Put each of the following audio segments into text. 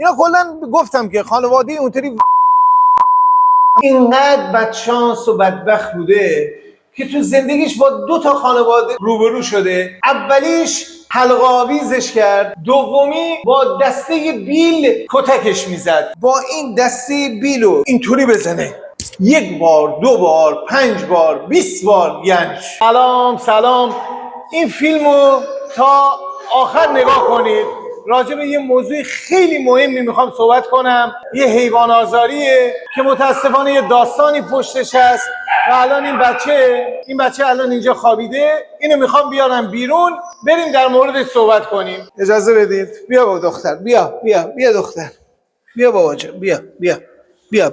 اینا کلا گفتم که خانواده اونطوری اینقدر بدشانس و بدبخت بوده که تو زندگیش با 2 تا خانواده روبرو شده. اولیش حلقه آویزش کرد، دومی با دسته بیل کتکش میزد. با این دسته بیلو اینطوری بزنه 1 بار 2 بار 5 بار 20 بار. یعنی سلام. این فیلمو تا آخر نگاه کنید. راجع به یه موضوع خیلی مهمی میخوام صحبت کنم. یه حیوان آزاریه که متاسفانه یه داستانی پشتش هست و الان این بچه الان اینجا خوابیده. اینو میخوام بیارم بیرون، بریم در موردش صحبت کنیم. اجازه بدید. بیا با دختر، بیا دختر، بیا بابا جان، بیا بابا جان، بیا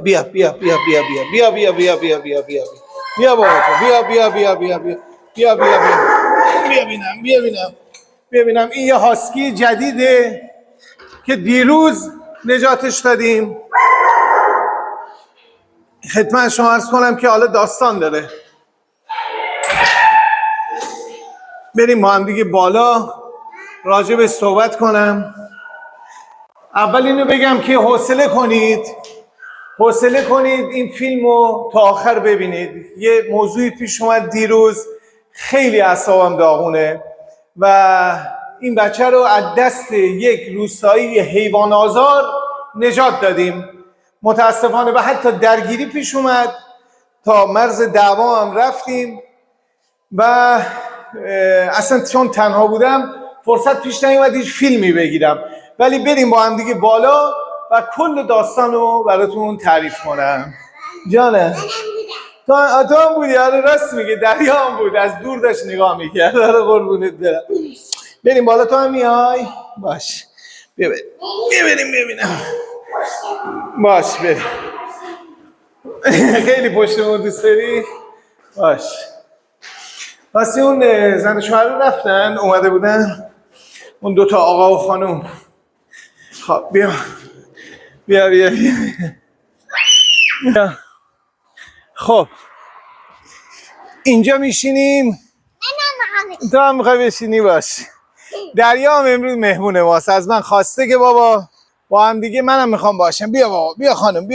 ببینم. این یه هاسکی جدیده که دیروز نجاتش دادیم. خدمت شما عرض کنم که حالا داستان داره. بریم با هم دیگه بالا راجع به صحبت کنم. اول اینو بگم که حوصله کنید این فیلمو تا آخر ببینید. یه موضوعی پیش اومد دیروز، خیلی اعصابم داغونه و این بچه رو از دست یک روستایی حیوان آزار نجات دادیم. متاسفانه و حتی درگیری پیش اومد، تا مرز دعوا هم رفتیم و اصلا چون تنها بودم فرصت پیش نیومد هیچ فیلمی بگیرم. ولی بریم با هم دیگه بالا و کل داستان رو براتون تعریف کنم. جانه تو هم بودی؟ آره راست میگه، دریا هم بود، از دور داشت نگاه میکرد. آره قربونت برم. بریم بالا. تو هم میای؟ باش بیا بریم ببینم. باش بریم. خیلی پشتمون دوست داری؟ باش. واسه اون زن شوهر رفتن، اومده بودن اون 2 تا آقا و خانم. خب بیا. خب اینجا میشینیم. تو هم میخوای بشینی؟ باش. دریا هم امروز مهمونه واسه، از من خواسته که بابا با هم دیگه منم میخوام باشم. بیا بابا، بیا خانم.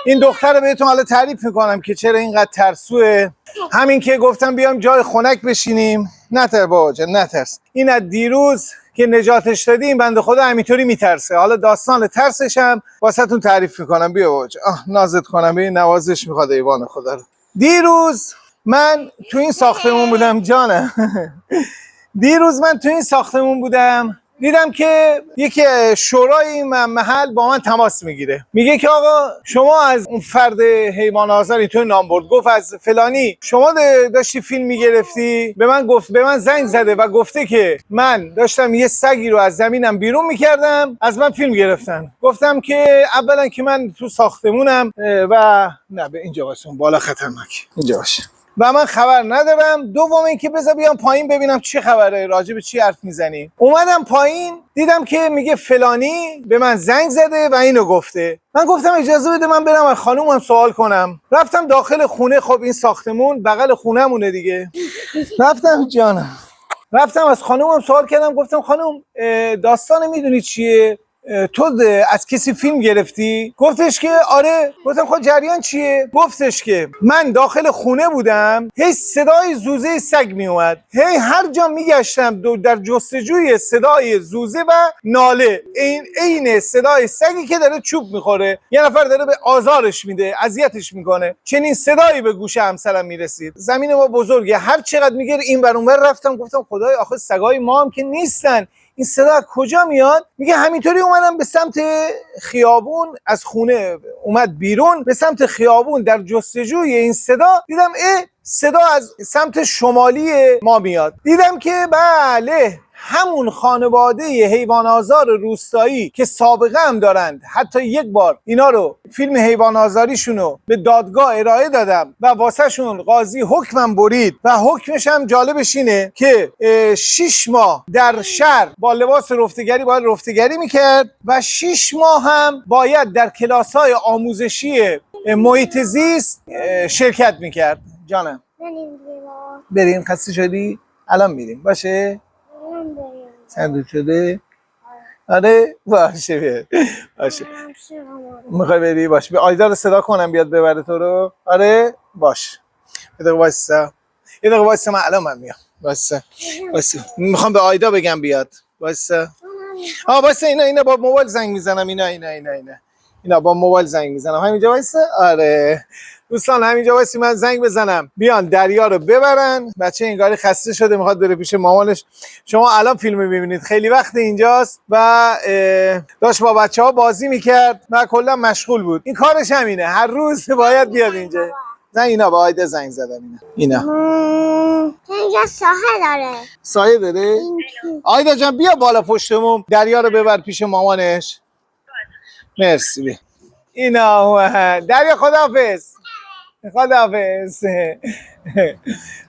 این دختر رو بهتون حالا تعریف میکنم که چرا اینقدر ترسوه. همین که گفتم بیام جای خنک بشینیم. نترس بابا جان، نترس. این از دیروز که نجاتش دادیم بنده خدا همینطوری میترسه. حالا داستان ترسش هم واسهتون تعریف میکنم. بیا بابا جان. نازت کنم، ببین نوازش میخواد ایوان خدا رو. دیروز من تو این ساختمون بودم. جانه دیروز من تو این ساختمون بودم، دیدم که یکی شورای این محل با من تماس میگیره، میگه که آقا شما از اون فرد حیوان آزاری تو نام برد، گفت از فلانی شما داشتی فیلم میگرفتی. به من زنگ زده و گفته که من داشتم یه سگی رو از زمینم بیرون میکردم، از من فیلم گرفتن. گفتم که اولا که من تو ساختمونم و نه به اینجا واسون بالا خطرناک اینجا باشه و من خبر ندارم. دوم اینکه بذار بیام پایین ببینم چی خبره، راجع به چی حرف میزنی. اومدم پایین دیدم که میگه فلانی به من زنگ زده و اینو گفته. من گفتم اجازه بده من برم از خانومم سوال کنم. رفتم داخل خونه. خب این ساختمون بغل خونه‌مونه دیگه. رفتم از خانومم سوال کردم، گفتم خانوم داستان میدونی چیه؟ تو از کسی فیلم گرفتی؟ گفتش که آره. گفتم خب جریان چیه؟ گفتش که من داخل خونه بودم، هی صدای زوزه سگ می اومد، هی هر جا میگشتم در جستجوی صدای زوزه و ناله، عین صدای سگی که داره چوب میخوره، یه نفر داره به آزارش میده، اذیتش میکنه. چنین صدایی به گوش همسرم میرسید. زمین ما بزرگه، هر چقدر میگه این بر اون بر رفتم. گفتم خدای آخه سگای ما هم که نیستن، این صدا از کجا میاد؟ میگه همینطوری اومدم به سمت خیابون، از خونه اومد بیرون به سمت خیابون، در جستجوی این صدا دیدم صدا از سمت شمالی ما میاد. دیدم که بله همون خانواده حیوان آزار روستایی که سابقه هم دارند. حتی یک بار اینا رو فیلم حیوان آزاریشونو به دادگاه ارائه دادم و واسه شون قاضی حکمم برید و حکمش هم جالبش اینه که 6 ماه در شهر با لباس رفتگری باید رفتگری میکرد و 6 ماه هم باید در کلاس‌های آموزشی محیط زیست شرکت میکرد. جانم بریم. خسته شدی؟ الان میریم باشه؟ سردت شده؟ آره باشه بیا باشه. میخوای بری؟ باشه بیا آیدا رو صدا کنم بیاد ببره تو رو. آره باش. یه دقیقه وایسا، یه دقیقه وایسا، من الان من میام. وایسا وایسا، میخوام به آیدا بگم بیاد. وایسا. وایسا، اینا با موبایل زنگ میزنم. اینا با موبایل زنگ میزنم. همینجا وایسا. آره دوستان همینجا وایسی، من زنگ بزنم بیان دریا رو ببرن. بچه انگاری خسته شده میخواد بره پیش مامانش. شما الان فیلم میبینید، خیلی وقت اینجاست و داشت با بچه ها بازی میکرد و کلا مشغول بود. این کارش همینه، هر روز باید بیاد اینجا. نه اینا با آیده زنگ زدم. اینا اینجا ساحل داره. سایه داره؟ آیدا جان بیا بالا پشتمون، دریا رو ببر پیش مامانش. مرسی بیا. اینا دریا خداحافظ. خداحافظ.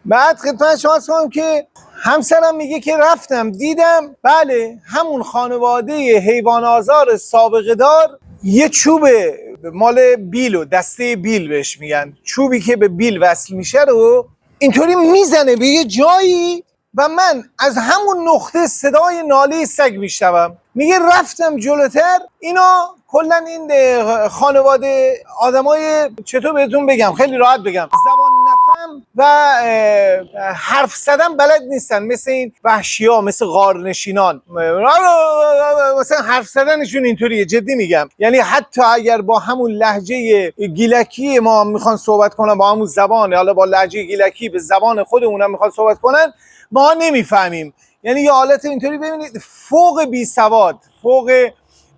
بعد خدمت شما عرض کنم که همسرم میگه که رفتم دیدم بله همون خانواده حیوان آزار سابقه دار یه چوب مال بیل، دسته بیل بهش میگن، چوبی که به بیل وصل میشه رو اینطوری میزنه به یه جایی و من از همون نقطه صدای ناله سگ میشنوم. میگه رفتم جلوتر، اینا کلا این خانواده آدمای چطور بهتون بگم، خیلی راحت بگم، زبان نفهم و حرف زدن بلد نیستن، مثل این وحشی‌ها، مثل غارنشینان. مثلا حرف زدنشون اینطوریه، جدی میگم. یعنی حتی اگر با همون لهجه گیلکی ما میخوان صحبت کنن، با همون زبان، حالا با لهجه گیلکی به زبان خودمون هم میخوان صحبت کنن، ما نمیفهمیم. یعنی یه حالت اینطوری ببینید، فوق بی سواد، فوق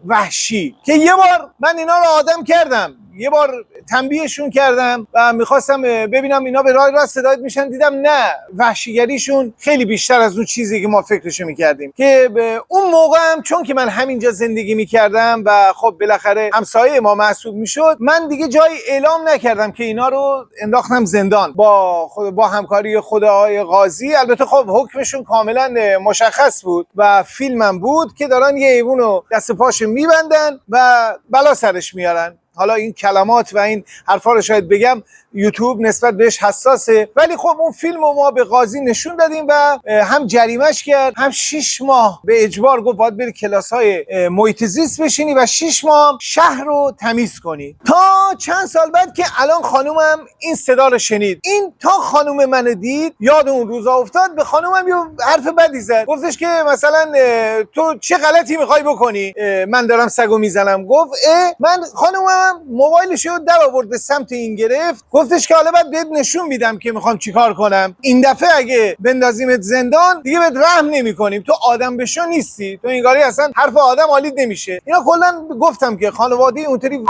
وحشی، که یه بار من اینا رو آدم کردم، یه بار تنبیهشون کردم و میخواستم ببینم اینا به راه راست هدایت میشن، دیدم نه، وحشیگریشون خیلی بیشتر از اون چیزی که ما فکرشو میکردیم. که به اون موقع هم چون که من همینجا زندگی میکردم و خب بالاخره همسایه ما محسوب میشد، من دیگه جایی اعلام نکردم که اینا رو انداختم زندان با همکاری خود آقای قاضی. البته خب حکمشون کاملا مشخص بود و فیلمم بود که دارن یه حیوان رو دست پاش میبندن و بلا سرش میارن. حالا این کلمات و این حرفا رو شاید بگم یوتیوب نسبت بهش حساسه، ولی خب اون فیلم رو ما به قاضی نشون دادیم و هم جریمش کرد، هم 6 ماه به اجبار گفت باید بری کلاس‌های محیط زیست بشینی و 6 ماه شهر رو تمیز کنی. تا چند سال بعد که الان خانومم این صدا رو شنید، این تا خانوم من دید یاد اون روزا افتاد، به خانومم یه حرف بدی زد، گفتش که مثلا تو چه غلطی میخوای بکنی، من دارم سگو میزنم. گفت من خانومم موبایلشو در آورد به سمت این گرفت، گفتش که حالا بعد بهت نشون میدم که میخوام چیکار کنم، این دفعه اگه بندازیمت زندان دیگه بهت رحم نمیکنیم، تو آدم بشو نیستی، تو اینگاری اصلا حرف آدم حالیت نمیشه. اینا کلا گفتم که خانواده اونطوری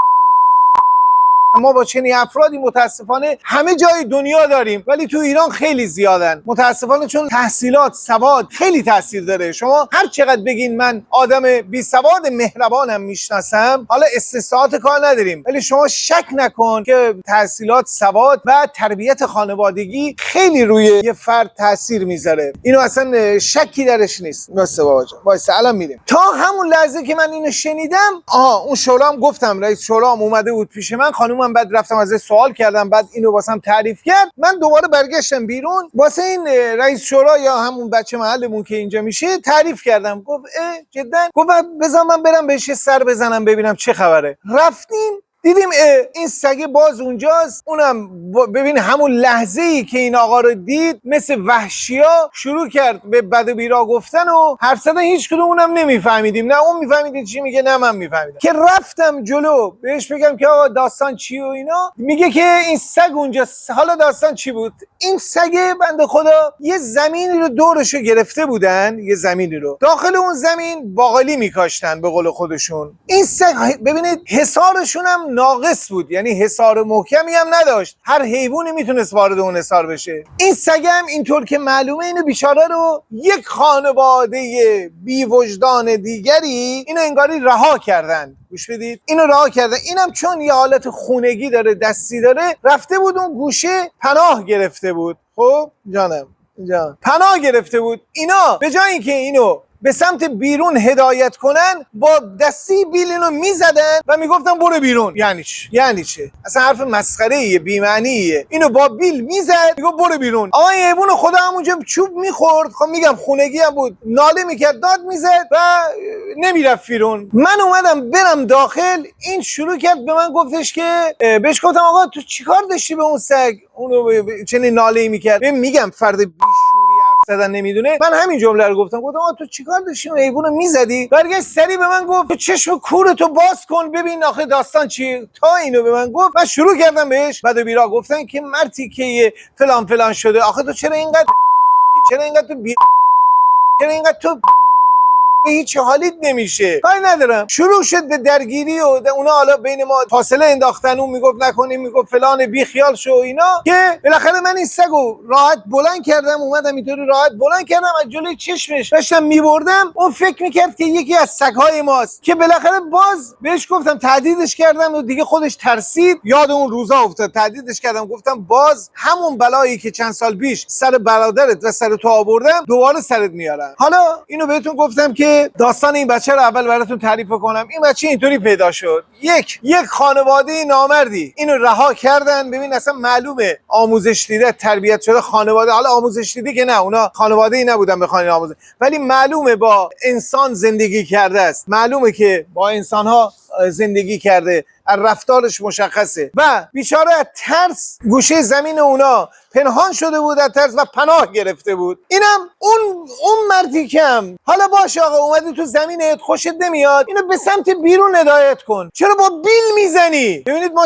ما با چنین افرادی متاسفانه همه جای دنیا داریم، ولی تو ایران خیلی زیادن متاسفانه، چون تحصیلات، سواد خیلی تاثیر داره. شما هر چقدر بگین من آدم بی سواد مهربانم میشناسم، حالا استثناءات کار نداریم، ولی شما شک نکن که تحصیلات، سواد و تربیت خانوادگی خیلی روی یه فرد تاثیر میذاره. اینو اصلا شکی درش نیست. واسه بابا جان واسه الان میریم. تا همون لحظه که من اینو شنیدم، اون شورا هم گفتم، رئیس شورا هم اومده بود پیش من، خانومم بعد رفتم ازش سوال کردم، بعد اینو واسم تعریف کرد، من دوباره برگشتم بیرون واسه این رئیس شورا یا همون بچه محلمون که اینجا میشه تعریف کردم. گفت جدا؟ گفت بذار من برم بهش سر بزنم ببینم چه خبره. رفتیم دیدیم این سگ باز اونجاست. اونم ببین همون لحظه‌ای که این آقا رو دید مثل وحشیا شروع کرد به بد و بیرا گفتن و حرف زدن، هیچ کدومونم نمیفهمیدیم، نه اون میفهمید چی میگه نه من میفهمیدم. که رفتم جلو بهش بگم که آقا داستان چی و اینا، میگه که این سگ اونجاست. حالا داستان چی بود؟ این سگ بنده خدا یه زمینی رو دورشو گرفته بودن، یه زمینی رو، داخل اون زمین باقالی میکاشتن به قول خودشون. این سگ ببینید حصارشون هم ناقص بود، یعنی حصار محکمی هم نداشت، هر حیوانی میتونست وارد اون حصار بشه. این سگ هم اینطور که معلومه اینو بیچاره رو یک خانواده بی وجدان دیگری اینو انگاری رها کردن. گوش بدید، اینو رها کردن. اینم چون یه حالت خونگی داره، دستی داره، رفته بود اون گوشه پناه گرفته بود. خب جانم جان پناه گرفته بود. اینا به جای اینکه اینو به سمت بیرون هدایت کنن با دستی بیل اینو میزدن و میگفتن برو بیرون. یعنی چی؟ یعنی چه؟ اصلا حرف مسخره ایه، بی معنیه. اینو با بیل میزد میگفت برو بیرون. آقا این حیوان خدا همونجا چوب میخورد، خب میگم خونگی هم بود، ناله میکرد، داد میزد و نمیرفت بیرون. من اومدم برم داخل، این شروع کرد به من گفتش که بهش گفتم آقا تو چیکار داشتی به اون سگ؟ اونو چنین ناله‌ای میکرد. میگم فرد بیشوری حرف زدن نمیدونه. من همین جمله رو گفتم آقا تو چیکار داشتی اون حیوانو میزدی؟ برگشت سری به من گفت تو چشم کورتو باز کن ببین آخه داستان چیه. تا اینو به من گفت من شروع کردم بهش بد و بیرا گفتن که مرتی که فلان فلان شده. آخه تو چرا اینقدر چرا اینقدر تو به هیچ حالیت نمیشه؟ کاری ندارم. شروع شد به درگیری و اونا حالا بین ما فاصله انداختن، اون میگفت نکنیم، میگفت فلان، بی خیال شو اینا، که بالاخره من این سگو راحت بلند کردم، اومدم اینطوری راحت بلند کردم از جلوی چشمش داشتم میبردم. اون فکر میکرد که یکی از سگهای ماست، که بالاخره باز بهش گفتم، تهدیدش کردم و دیگه خودش ترسید، یاد اون روزا افتاد. تهدیدش کردم گفتم باز همون بلایی که چند سال پیش سر برادرت و سر تو آوردم دوباره سرت میارم. حالا اینو بهتون گفتم که داستان این بچه رو اول براتون تعریف کنم. این بچه اینطوری پیدا شد. یک خانواده نامردی اینو رها کردن. ببین اصلا معلومه آموزش دیده، تربیت شده خانواده. حالا آموزش دیده که نه، اونا خانواده ای نبودن بخوان آموزش، ولی معلومه با انسان زندگی کرده است، معلومه که با انسان‌ها زندگی کرده، از رفتارش مشخصه. و بیچاره از ترس گوشه زمین اونا پنهان شده بود، از ترس و پناه گرفته بود. اینم اون مردی کم. حالا باشه آقا اومدی تو زمینت، خوشت نمیاد، اینو به سمت بیرون هدایت کن. چرا با بیل میزنی؟ ببینید ما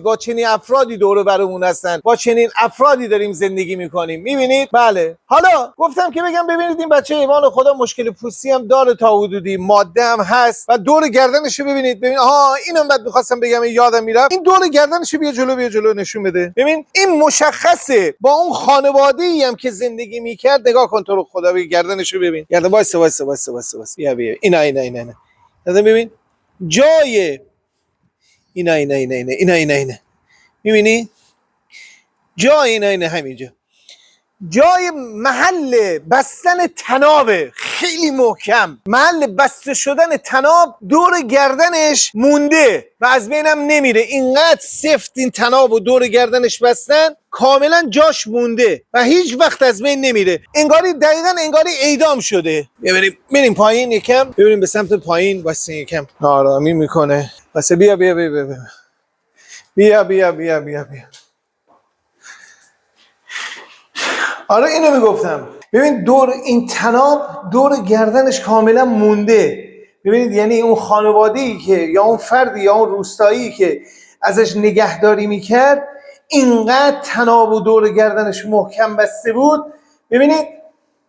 با چنین افرادی دور و برمون هستن، با چنین افرادی داریم زندگی میکنیم. میبینید؟ بله. حالا گفتم که بگم ببینید این بچه حیوان خدا مشکل پوستی هم داره تا حدودی، ماده هم هست و دور گردنش ببینید. آها اینم بعد می‌خواستم بگم یادم میرفت، این دور گردنش بیا جلو نشون بده. ببین این مشخصه با اون خانواده‌ای هم که زندگی میکرد. نگاه کن تو رو خدا، بگی گردنشو ببین. گردن وایس بیا اینا ببین جای اینا میبینی جای اینا همینجا جای محل بستن تنابه، خیلی محکم. محل بسته شدن تناب دور گردنش مونده و از بینم نمیره. اینقدر سفت این تناب و دور گردنش بستن، کاملا جاش مونده و هیچ وقت از بین نمیره. انگاری اعدام شده. ببینیم پایین یکم، ببینیم به سمت پایین. واسه یکم آرامی میکنه. واسه بیا آره اینو میگفتم. ببین دور این تناب دور گردنش کاملا مونده. ببینید یعنی اون خانواده‌ای که یا اون فردی یا اون روستایی که ازش نگهداری میکرد اینقدر تناب و دور گردنش محکم بسته بود.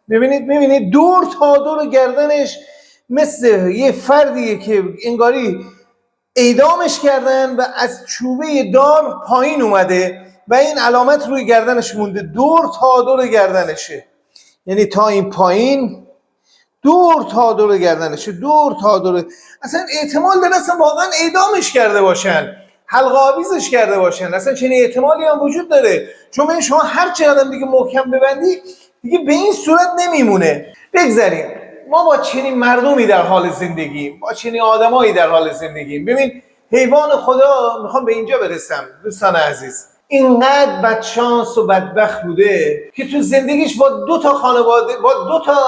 ببینید دور تا دور گردنش مثل یه فردیه که انگاری اعدامش کردن و از چوبه دار پایین اومده و این علامت روی گردنش مونده. دور تا دور گردنشه، یعنی تا این پایین دور تا دور گردنشه، دور تا دور. اصلا احتمال داره اصلا واقعا اعدامش کرده باشن، حلقه آویزش کرده باشن. اصلا چنین احتمالی هم وجود داره، چون ببین شما هر چقدر دیگه محکم ببندی دیگه به این صورت نمیمونه. بگذاریم ما با چنین مردمی در حال زندگی، با چنین آدمایی در حال زندگی. ببین حیوان خدا، میخوام به اینجا برسم دوستان عزیز، اینقدر بدشانس و بدبخت بوده که تو زندگیش با 2 تا خانواده، با 2 تا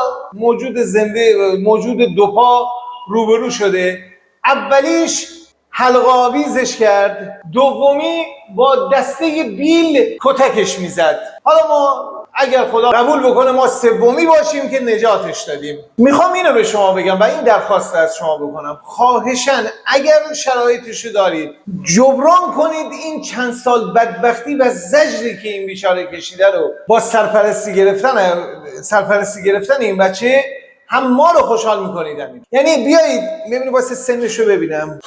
موجود دو پا روبرو شده. اولیش حلقه آویزش کرد، دومی با دسته بیل کتکش میزد. حالا ما اگر خدا قبول بکنه ما سومی باشیم که نجاتش دادیم. میخوام اینو به شما بگم و این درخواست از شما بکنم، خواهشاً اگر شرایطشو دارید جبران کنید این چند سال بدبختی و زجری که این بیچاره کشیده رو با سرپرستی گرفتن این بچه هم ما رو خوشحال میکنید. یعنی بیایید ببینید واسه سنشو ببینم.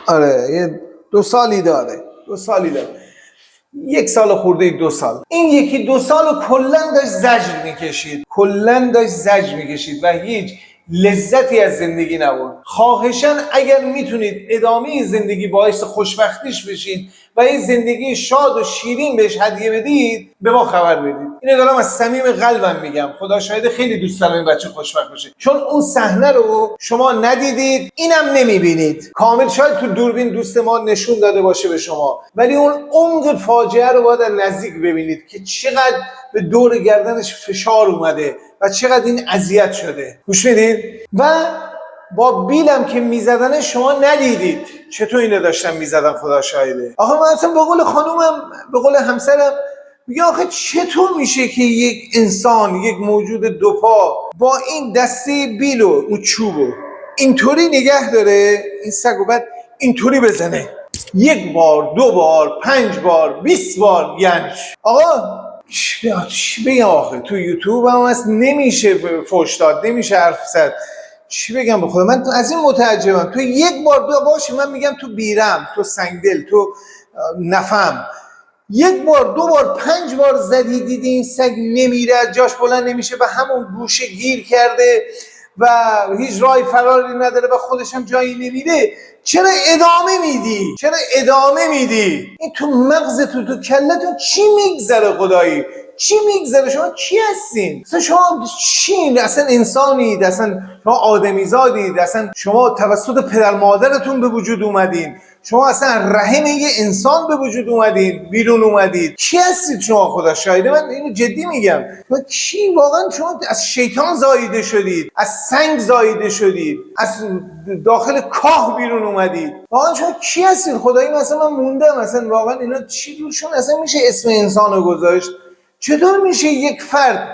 آره یه 2 سالی داره، 1 سال خورده 2 سال. این 1-2 سال کلا داشت زجر میکشید و هیچ لذتی از زندگی نبرد. خواهشاً اگر میتونید ادامه زندگی باعث خوشبختیش بشید و این زندگی شاد و شیرین بهش هدیه بدید، به ما خبر بدید. اینو دارم از صمیم قلبم میگم، خدا شاهد خیلی دوست دارم این بچه خوشبخت بشه، چون اون صحنه رو شما ندیدید، اینم نمیبینید کامل. شاید تو دوربین دوست ما نشون داده باشه به شما، ولی اون عمق فاجعه رو باید نزدیک ببینید که چقدر به دور گردنش فشار اومده و چقدر این اذیت شده. گوش میدید؟ و با بیلم که میزدن شما ندیدید چطور اینو داشتن میزدن، خدا شاهده. آخه من اصلا به قول خانومم، به قول همسرم میگه آخه چطور میشه که یک انسان، یک موجود دوپا با این دسته بیلو اون چوبو اینطوری نگه داره، این سگو بعد اینطوری بزنه 1 بار 2 بار 5 بار 20 بار. یعنی آقا چی بگم آخه؟ تو یوتیوب هم هست، نمیشه فوش داد، نمیشه حرف زد. چی بگم به خدا؟ من از این متعجبم. تو 1 بار 2 باشه من میگم تو بیرم، تو سنگدل، تو نفهم. 1 بار 2 بار 5 بار زدی دیدی این سگ نمیره، از جاش بلند نمیشه، به همون گوشه گیر کرده و هیچ راه فراری نداره و خودش هم جایی نمیره، چرا ادامه میدی؟ چرا ادامه میدی؟ این تو مغزتون، تو کلتون چی میگذره خدایی؟ چی میگذره؟ شما کی هستین؟ اصلا شما چین؟ اصلا انسانید؟ اصلا شما آدمیزادید؟ اصلا شما توسط پدر مادرتون به وجود اومدین؟ شما اصلا رحم یه انسان به وجود اومدین، بیرون اومدید؟ کی هستید شما؟ خدا شاهده من اینو جدی میگم. کی واقعا؟ شما از شیطان زاییده شدید، از سنگ زاییده شدید، از داخل کاه بیرون اومدید. واقعا شما کی هستید؟ خدایی مثلا من موندم، مثلا واقعا اینا چی روشون اصلا میشه اسم انسانو گذاشت؟ چطور میشه یک فرد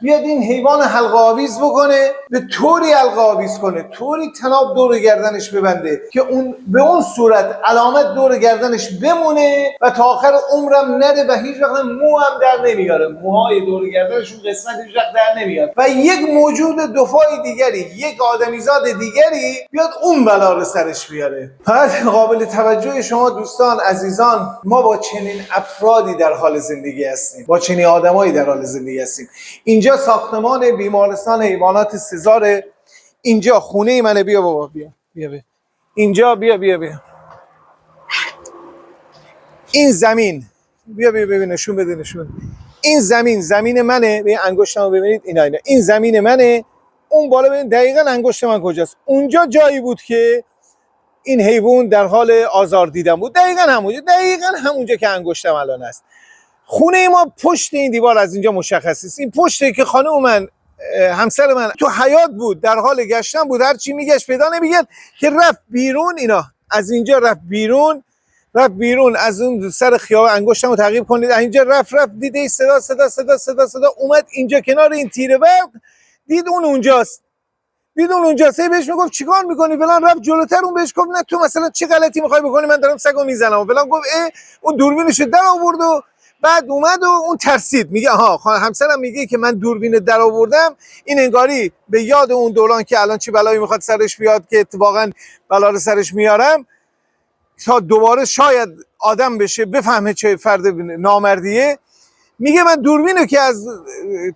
بیاد این حیوان حلقه آویز بکنه، به طوری حلقه آویز کنه، طوری تناب دور گردنش ببنده که اون به اون صورت علامت دور گردنش بمونه و تا آخر عمرم نده و هیچ وقت مو هم در نمیاره، موهای دور گردنشون قسمت هیچ وقت در نمیاد و یک موجود دفاعی دیگری، یک آدمیزاد دیگری بیاد اون بلا رو سرش بیاره. بعد قابل توجه شما دوستان عزیزان، ما با چنین افرادی در حال زندگی هستیم، با چنین آدمایی در حال زندگی هستیم. اینجا ساختمان بیمارستان حیوانات سزار، اینجا خونه منه. بیا بابا، بیا اینجا، بیا این زمین، بیا ببین، نشون بده. این زمین منه. به انگشتمو ببینید، اینا این زمین منه. اون بالا ببین دقیقاً انگشت من کجاست. اونجا جایی بود که این حیوان در حال آزار دیدن بود، دقیقاً همونجا که انگشتم الان است. خونه ما پشت این دیوار از اینجا مشخص است. این پشته که خانم من، همسر من تو حیاط بود، در حال گشتن بود، هر چی میگشت پیدا نمیگرد که رفت بیرون. اینا از اینجا رفت بیرون از اون سر خیابان. انگشتمو تعقیب کنید، اینجا رفت دیده صدا اومد اینجا کنار این تیره برق، دید اون اونجاست. بهش میگفت چیکار میکنی فلان، رفت جلوتر. اون بهش گفت نه تو مثلا چه غلطی میخوای بکنی، من دارم سگو میزنم فلان. گفت اون دوربینش در آورد و بعد اومد و اون ترسید. میگه همسرم میگه که من دوربین در آوردم، این انگاری به یاد اون دوران که الان چی بلایی میخواد سرش بیاد که اتفاقا بلا رو سرش میارم، تا دوباره شاید آدم بشه بفهمه چه فرد نامردیه. میگه من دوربینو که از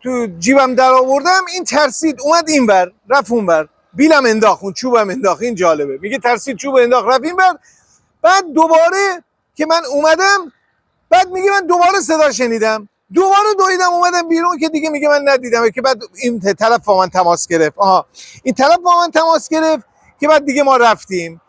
تو جیبم در آوردم، این ترسید اومد این بر، رفت اون بر، بیلم انداخت، اون چوبم انداخت. این جالبه، میگه ترسید چوب انداخت رفت این بر. بعد دوباره که من اومدم، بعد میگه من دوباره صدا شنیدم، دوباره دویدم اومدم بیرون که دیگه میگه من ندیدم. که بعد این طرف با من تماس گرفت، که بعد دیگه ما رفتیم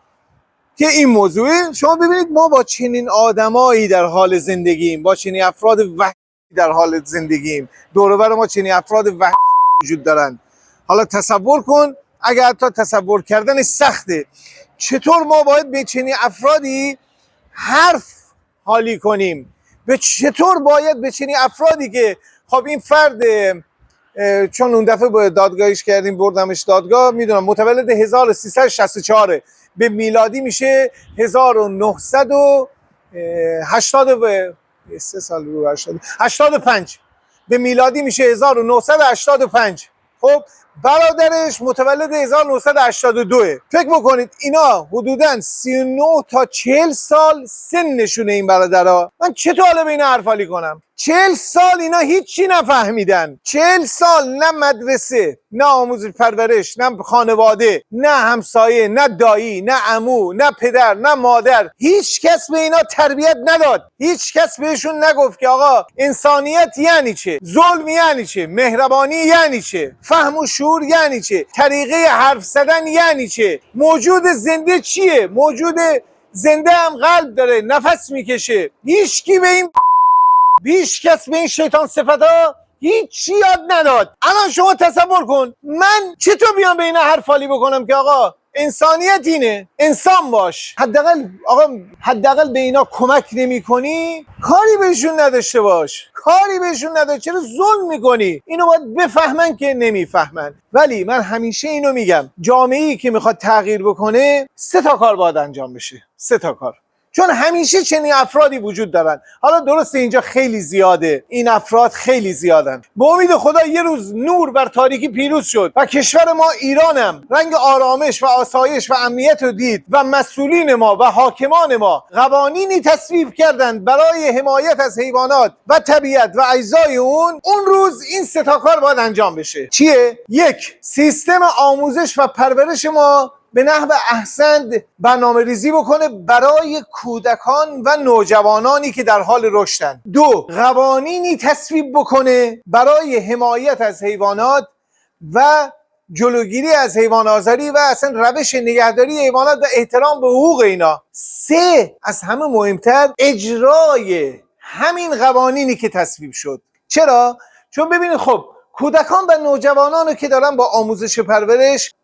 که این موضوعه. شما ببینید ما با چنین آدمایی در حال زندگیم، با چنین افراد وحشی در حال زندگیم، دور و بر ما چنین افراد وحشی وجود دارن. حالا تصور کن، اگر حتی تصور کردن سخته، چطور ما باید به چنین افرادی حرف حالی کنیم، چطور باید به چنین افرادی که خب این فرد، چون اون دفعه با دادگاهیش کردیم، بردمش دادگاه، میدونم متولد 1364 به میلادی میشه 1985 به میلادی میشه 1985. خب برادرش متولد 1982. فکر بکنید اینا حدوداً 39 تا 40 سال سنشونه این برادرها. من چطور حالا به اینا حرف حالی کنم؟ 40 سال اینا هیچی نفهمیدن. 40 سال نه مدرسه، نه آموزش پرورش، نه خانواده، نه همسایه، نه دایی، نه عمو، نه پدر، نه مادر. هیچ کس به اینا تربیت نداد. هیچ کس بهشون نگفت که آقا انسانیت یعنی چه، ظلم یعنی چه، مهربانی یعنی چه، فهم و شعور یعنی چه، طریقه حرف زدن یعنی چه، موجود زنده چیه، موجود زنده هم قلب داره، نفس میکشه. هیچ کس به این شیطان صفتا هیچی یاد نداد. الان شما تصور کن من چطور بیام به اینا حرفالی بکنم که آقا انسانیت اینه، انسان باش. حداقل به اینا کمک نمی‌کنی، کاری بهشون نداشته باش، کاری بهشون نداشته. چرا ظلم میکنی؟ اینو باید بفهمن که نمیفهمن. ولی من همیشه اینو میگم، جامعه‌ای که میخواد تغییر بکنه 3 تا کار باید انجام بشه. 3 تا کار. چون همیشه چنین افرادی وجود دارن. حالا درسته اینجا خیلی زیاده، این افراد خیلی زیادن. به امید خدا یه روز نور بر تاریکی پیروز شد و کشور ما ایرانم رنگ آرامش و آسایش و امنیت رو دید و مسئولین ما و حاکمان ما قوانینی تصویب کردند برای حمایت از حیوانات و طبیعت و اجزای اون روز این 3 تا کار باید انجام بشه. چیه؟ 1. سیستم آموزش و پرورش ما به نحو احسن برنامه ریزی بکنه برای کودکان و نوجوانانی که در حال رشدن. 2. قوانینی تصویب بکنه برای حمایت از حیوانات و جلوگیری از حیوان آزاری و اصلا روش نگهداری حیوانات و احترام به حقوق اینا. 3. از همه مهمتر اجرای همین قوانینی که تصویب شد. چرا؟ چون ببینید خب کودکان و نوجوانان که دارن با آموزش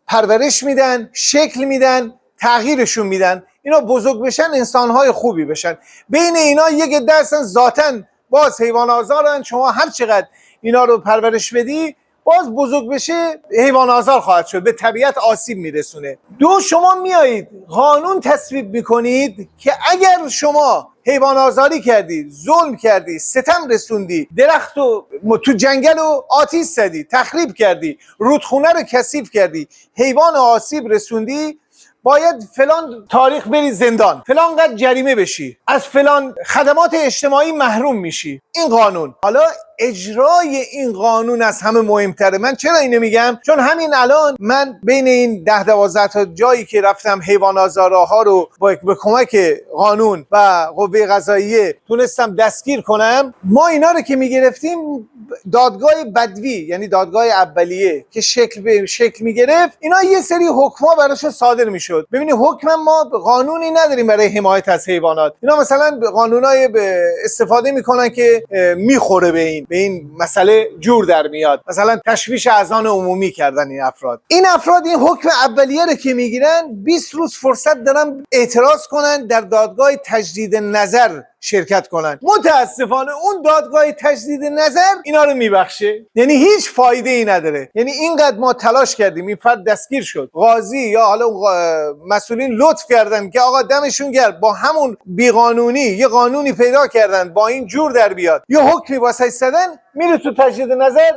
پرورش میدن، شکل میدن، تغییرشون میدن، اینا بزرگ بشن انسانهای خوبی بشن. بین اینا یک عده هستن ذاتاً باز حیوان آزارن، شما هر چقدر اینا رو پرورش بدی باز بزرگ بشه حیوان آزار خواهد شد، به طبیعت آسیب میرسونه. 2. شما میایید قانون تصویب میکنید که اگر شما حیوان آزاری کردی، ظلم کردی، ستم رسوندی، درخت رو تو جنگل رو آتش زدی، تخریب کردی، رودخونه رو کثیف کردی، حیوان آسیب رسوندی، باید فلان تاریخ بری زندان، فلان قدر جریمه بشی، از فلان خدمات اجتماعی محروم میشی. این قانون. حالا اجرای این قانون از همه مهمتره. من چرا اینو میگم؟ چون همین الان من بین این 10-12 تا جایی که رفتم حیوان آزارها رو به کمک قانون و قوه قضاییه تونستم دستگیر کنم. ما اینا رو که میگرفتیم دادگاه بدوی، یعنی دادگاه اولیه که شکل به شکل میگرفت، اینا یه سری حکما براش صادر میشد. ببینید حکم ما قانونی نداریم برای حمایت از حیوانات. اینا مثلا قانونای استفاده میکنن که میخوره به این مسئله جور در میاد. مثلا تشویش اذان عمومی کردن این افراد این حکم اولیه رو که میگیرن 20 روز فرصت دارن اعتراض کنن، در دادگاه تجدید نظر شرکت کنن. متاسفانه اون دادگاه تجدید نظر اینا رو میبخشه. یعنی هیچ فایده ای نداره. یعنی اینقدر ما تلاش کردیم این فرد دستگیر شد، قاضی یا حالا مسئولین لطف کردن که آقا دمشون گرم، با همون بیقانونی یه قانونی پیدا کردن با این جور در بیاد، یه حکمی واسه زدن، میره تو تجدید نظر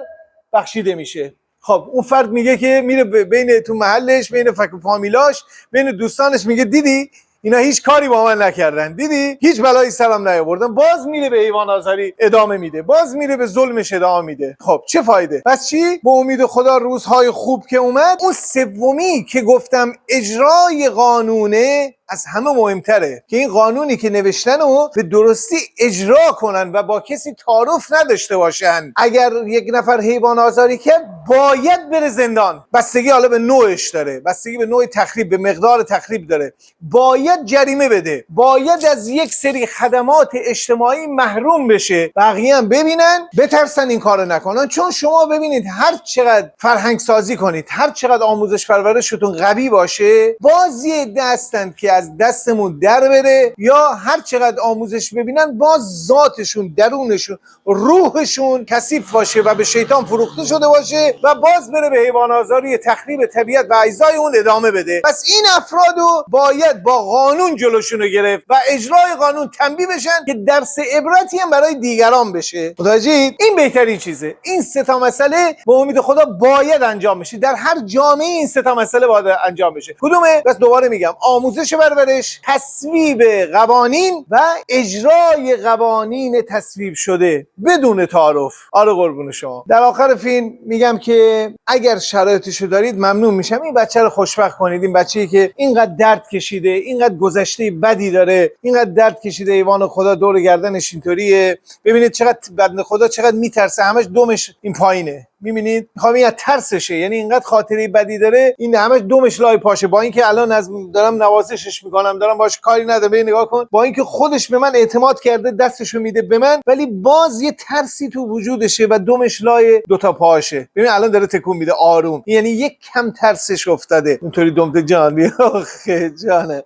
بخشیده میشه. خب اون فرد میگه که میره بین تو محلش، بین فامیلاش، بین دوستانش، میگه دیدی اینا هیچ کاری با من نکردن، دیدی هیچ بلایی سرم نیاوردن. باز میره به حیوان آزاری ادامه میده، باز میره به ظلمش ادامه میده. خب چه فایده؟ پس چی؟ به امید خدا روزهای خوب که اومد، اون سومی که گفتم اجرای قانونه از همه مهمتره که این قانونی که نوشتن رو به درستی اجرا کنن و با کسی تعارف نداشته باشن. اگر یک نفر حیوان آزاری کرد باید بره زندان، بستگی حالا به نوعش داره، بستگی به نوع تخریب، به مقدار تخریب داره، باید جریمه بده، باید از یک سری خدمات اجتماعی محروم بشه. بقیه هم ببینن بترسن این کارو نکنن. چون شما ببینید هر چقدر فرهنگ سازی کنید، هر چقدر آموزش پرورشتون قوی باشه، باز یه عده هستن که از دستمون در بره، یا هر چقدر آموزش ببینن باز ذاتشون، درونشون، روحشون کثیف باشه و به شیطان فروخته شده باشه و باز بره به حیوان آزاری، تخریب طبیعت و اجزای اون ادامه بده. پس این افرادو باید با قانون جلوشونو گرفت و اجرای قانون تنبیه بشن که درس عبرتی هم برای دیگران بشه. متوجهید؟ این بهترین چیزه. این 3 تا مسئله به امید خدا باید انجام بشه. در هر جامعه این 3 تا مسئله باید انجام بشه. کدومه؟ بس دوباره میگم، آموزش پرورش، تصویب قوانین و اجرای قوانین تصویب شده بدون تعارف. آره قربون شما. در آخر فیلم میگم که اگر شرایطشو دارید ممنون میشم این بچه رو خوشبخت کنید. این بچه‌ای که اینقدر درد کشیده، اینقدر گذشته بدی داره، اینقدر درد کشیده، ایوان خدا دور گردنش اینطوریه. ببینید چقدر بنده خدا چقدر میترسه، همش دمش این پایینه. میبینید میخوام این از ترسشه، یعنی اینقدر خاطره بدی داره، این همش دمش لای پاشه. با اینکه الان از دارم نوازشش میکنم، دارم باش کاری ندارم، نگاه کن، با اینکه خودش به من اعتماد کرده، دستشو میده به من، ولی باز یه ترسی تو وجودشه و دمش لای دوتا پاشه. ببین الان داره تکون میده آروم، یعنی یک کم ترسش افتاده. اونطوری دمت جان بیا آخه جانه،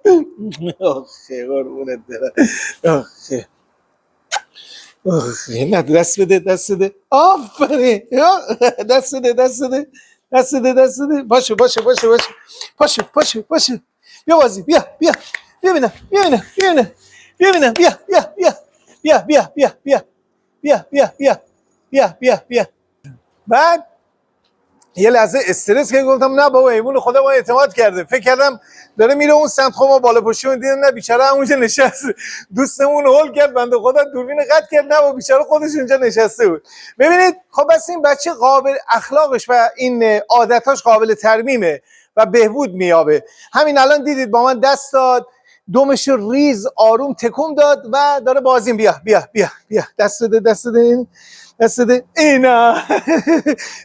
آخه قربونت برم، آخه نه دست بده، دست بده، آفرین، دست بده، دست بده، دست بده، دست بده، باشه باشه باشه باشه باشه باشه باشه، بیا بازی، بیا بیا بیا بینم، بیا بینم، بیا بینم، بیا بینم، بیا بیا بیا بیا بیا بیا بیا بیا بیا بیا بیا بیا. بعد یه لحظه استرس که گفتم نه بابا ایمون خدا ما اعتماد کرده، فکر کردم داره میره اون سمت، خب ما بالا پشتمون دیدم نه بیچاره همونجا نشست، دوستمون هول کرد بنده خدا، دوربین قطع کرد، نه بابا بیچاره خودش اونجا نشسته بود. ببینید خب بس این بچه قابل اخلاقش و این عادتاش قابل ترمیمه و بهبود میابه. همین الان دیدید با من دست داد، دمش ریز آروم تکون داد و داره بازیم. بیا بیا بیا بیا دست بده، دست بده، این دست بده، اینا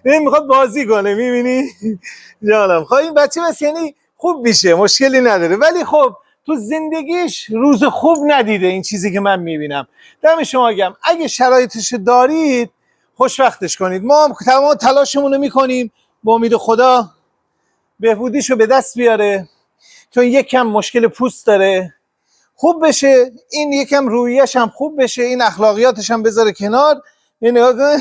میخواد بازی کنه. میبینی جانم، خب این بچه بس یعنی خوب میشه، مشکلی نداره، ولی خب تو زندگیش روز خوب ندیده. این چیزی که من میبینم. دم شما گم، اگه شرایطش دارید خوشبختش کنید. ما هم تمام تلاشمون رو میکنیم با امید خدا بهبودیشو به دست بیاره، چون یک کم مشکل پوست داره، خوب بشه، این یکم رویش هم خوب بشه، این اخلاقیاتش هم بذاره کنار. این نگاه کن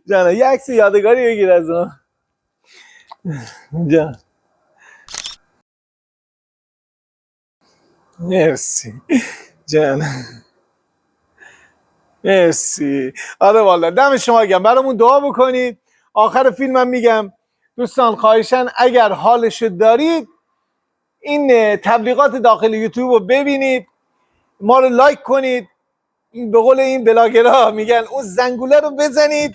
جانا، یه عکس یادگاری بگیر از اون جان. مرسی جان، مرسی. آره والا دم شما گم، برامون دعا بکنید. آخر فیلمم میگم دوستان خواهشاً اگر حالشو دارید این تبلیغات داخل یوتیوب رو ببینید، ما رو لایک کنید، به قول این بلاگرها میگن اون زنگوله رو بزنید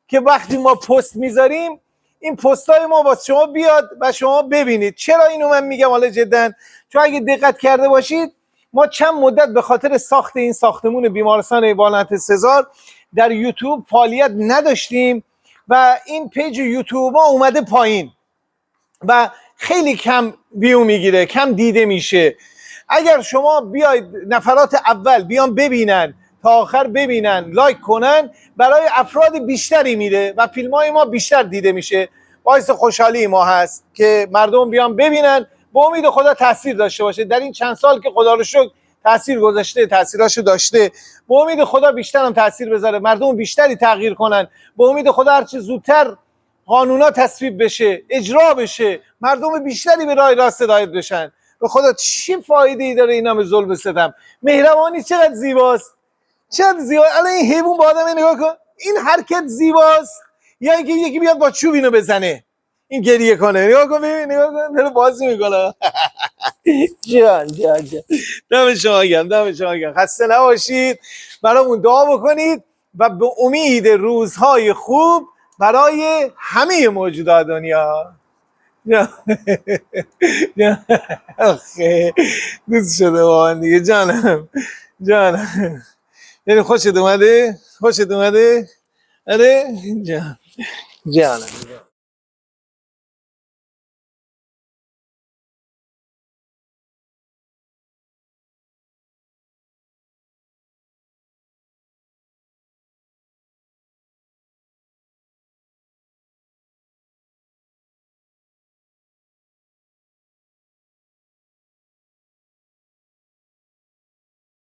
که وقتی ما پست میذاریم این پستای ما واسه شما بیاد و شما ببینید. چرا اینو من میگم حالا جدا؟ چون اگه دقت کرده باشید ما چند مدت به خاطر ساخت این ساختمون بیمارستان حیوانات سزار در یوتیوب فعالیت نداشتیم و این پیج یوتیوب ما اومده پایین و خیلی کم ویو میگیره، کم دیده میشه. اگر شما بیاید نفرات اول بیان ببینن تا آخر ببینن، لایک کنن، برای افراد بیشتری میره و فیلم های ما بیشتر دیده میشه. باعث خوشحالی ما هست که مردم بیان ببینن، با امید خدا تاثیر داشته باشه. در این چند سال که خدا رو شکر تاثیر گذاشته، تاثیراشو داشته، با امید خدا بیشتر هم تاثیر بذاره، مردم بیشتری تغییر کنن. با امید خدا هرچه زودتر قانونا تصویب بشه، اجرا بشه، مردم بیشتری به راه راست هدایت بشن. به خدا چی فایده ای داره این همه ظلم و ستم؟ مهربانی چقدر زیباست، چقدر زیباست. الان این حیوان با آدم نگاه کن، این حرکت زیباست یا اینکه یکی بیاد با چوب اینو بزنه این گریه کنه؟ نگاه کن ببین، نگاه کن داره بازی میکنه. جان جان جان، دم شما گرم، دم شما گرم. خسته نباشید، برامون دعا بکنید و به امید روزهای خوب برای همه موجودات دنیا. آخه دوست شده با من دیگه جانم، جانم. یعنی خوشت اومده؟ خوشت اومده؟ آره جان، جانم.